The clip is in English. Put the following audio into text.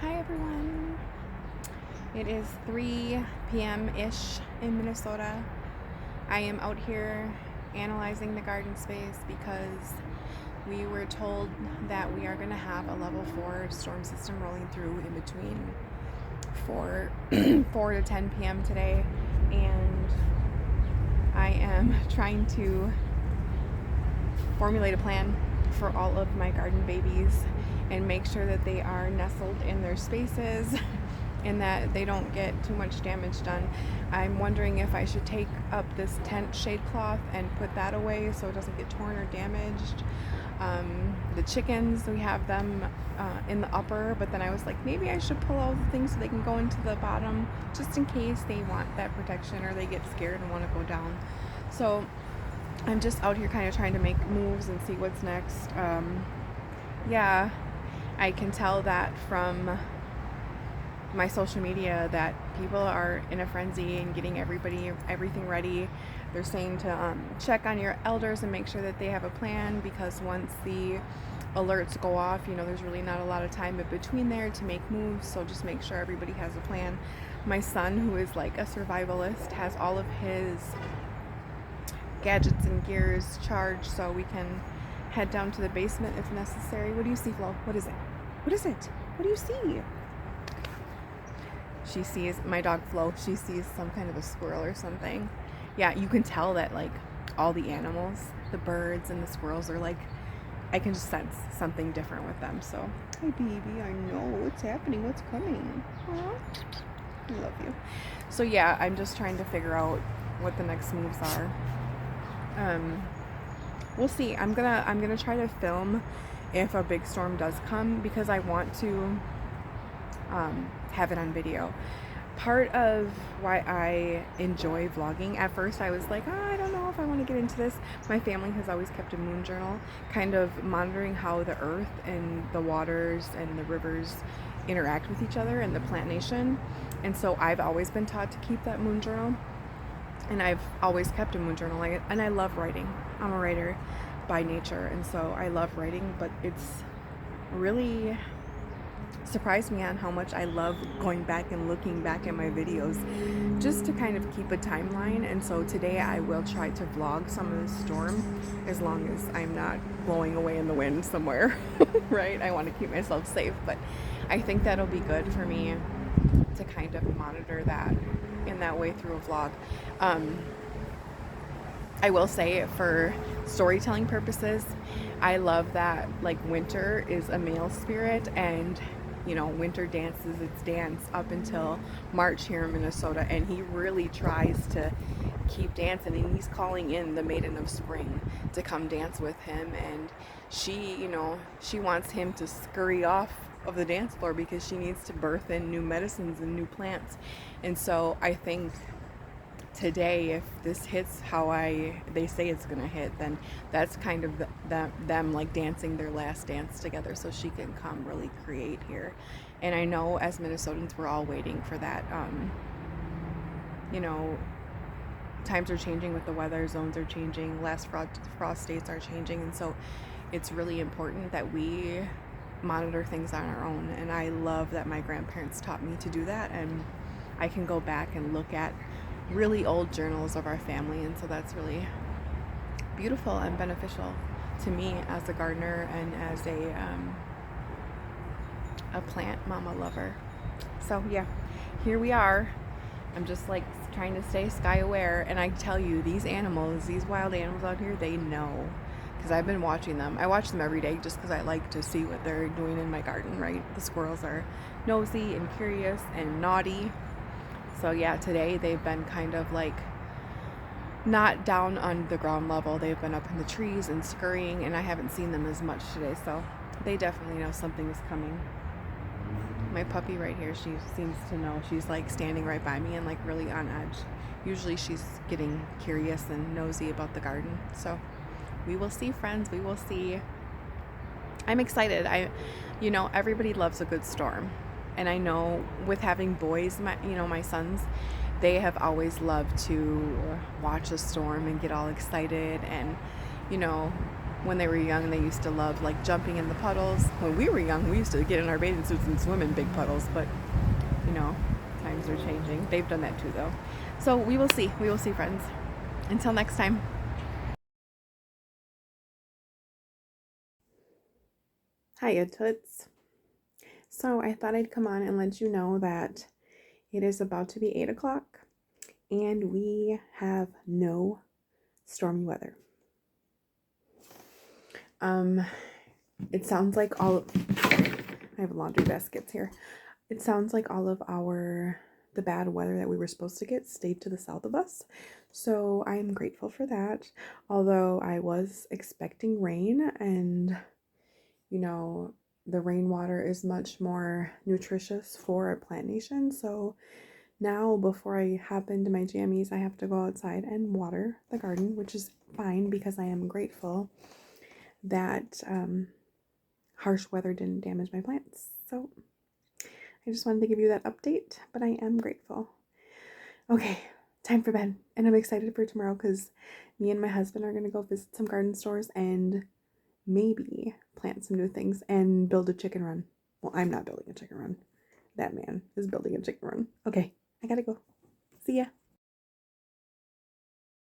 Hi everyone. It is 3 p.m.-ish in Minnesota. I am out here analyzing the garden space because we were told that we are going to have a level 4 storm system rolling through in between 4, 4 to 10 p.m. today, and I am trying to formulate a plan for all of my garden babies and make sure that they are nestled in their spaces and that they don't get too much damage done. I'm wondering if I should take up this tent shade cloth and put that away so it doesn't get torn or damaged. The chickens, we have them in the upper, but then I was like, maybe I should pull out the things so they can go into the bottom just in case they want that protection or they get scared and want to go down. So I'm just out here kind of trying to make moves and see what's next. Yeah, I can tell that from my social media that people are in a frenzy and getting everything ready. They're saying to check on your elders and make sure that they have a plan, because once the alerts go off, there's really not a lot of time in between there to make moves. So just make sure everybody has a plan. My son, who is like a survivalist, has all of his gadgets and gears charged so we can head down to the basement if necessary. What do you see, Flo? What is it? What is it? What do you see? She sees, my dog Flo, she sees some kind of a squirrel or something. Yeah, you can tell that like all the animals, the birds and the squirrels are like, I can just sense something different with them. So, hi baby, I know what's happening, what's coming. Aww. I love you. So yeah, I'm just trying to figure out what the next moves are. We'll see. I'm gonna try to film if a big storm does come, because I want to have it on video. Part of why I enjoy vlogging, at first I was like, I don't know if I want to get into this. My family has always kept a moon journal, kind of monitoring how the earth and the waters and the rivers interact with each other and the plant nation. And so I've always been taught to keep that moon journal, and I've always kept a moon journal. And I love writing. I'm a writer by nature, and so I love writing, but it's really surprised me on how much I love going back and looking back at my videos just to kind of keep a timeline. And so today I will try to vlog some of the storm, as long as I'm not blowing away in the wind somewhere. Right? I want to keep myself safe, but I think that'll be good for me to kind of monitor that in that way through a vlog. I will say, for storytelling purposes, I love that like winter is a male spirit, and winter dances its dance up until March here in Minnesota, and he really tries to keep dancing, and he's calling in the maiden of spring to come dance with him, and she wants him to scurry off of the dance floor because she needs to birth in new medicines and new plants. And so I think today, if this hits how they say it's gonna hit, then that's kind of them like dancing their last dance together so she can come really create here. And I know as Minnesotans we're all waiting for that. Times are changing with the weather, zones are changing, last frost dates are changing, and so it's really important that we monitor things on our own. And I love that my grandparents taught me to do that, and I can go back and look at really old journals of our family, and so that's really beautiful and beneficial to me as a gardener and as a plant mama lover. So yeah, here we are. I'm just like trying to stay sky aware, and I tell you, these wild animals out here, they know, because I've been watching them. I watch them every day just because I like to see what they're doing in my garden, right? The squirrels are nosy and curious and naughty. So yeah, today they've been kind of like not down on the ground level. They've been up in the trees and scurrying, and I haven't seen them as much today. So they definitely know something is coming. My puppy right here, she seems to know. She's like standing right by me and like really on edge. Usually she's getting curious and nosy about the garden. So we will see, friends. We will see. I'm excited. Everybody loves a good storm. And I know with having boys, my sons, they have always loved to watch a storm and get all excited and, when they were young, they used to love like jumping in the puddles. When we were young, we used to get in our bathing suits and swim in big puddles, but you know, times are changing. They've done that too though. So we will see, friends. Until next time. Hiya, Toots. So I thought I'd come on and let you know that it is about to be 8 o'clock and we have no stormy weather. It sounds like I have laundry baskets here. It sounds like all of the bad weather that we were supposed to get stayed to the south of us. So I am grateful for that. Although I was expecting rain, and you know, the rainwater is much more nutritious for our plant nation. So now before I hop into my jammies, I have to go outside and water the garden, which is fine because I am grateful that harsh weather didn't damage my plants. So I just wanted to give you that update, but I am grateful. Okay, time for bed. And I'm excited for tomorrow because me and my husband are going to go visit some garden stores and maybe plant some new things and build a chicken run. Well, I'm not building a chicken run. That man is building a chicken run. Okay, I gotta go.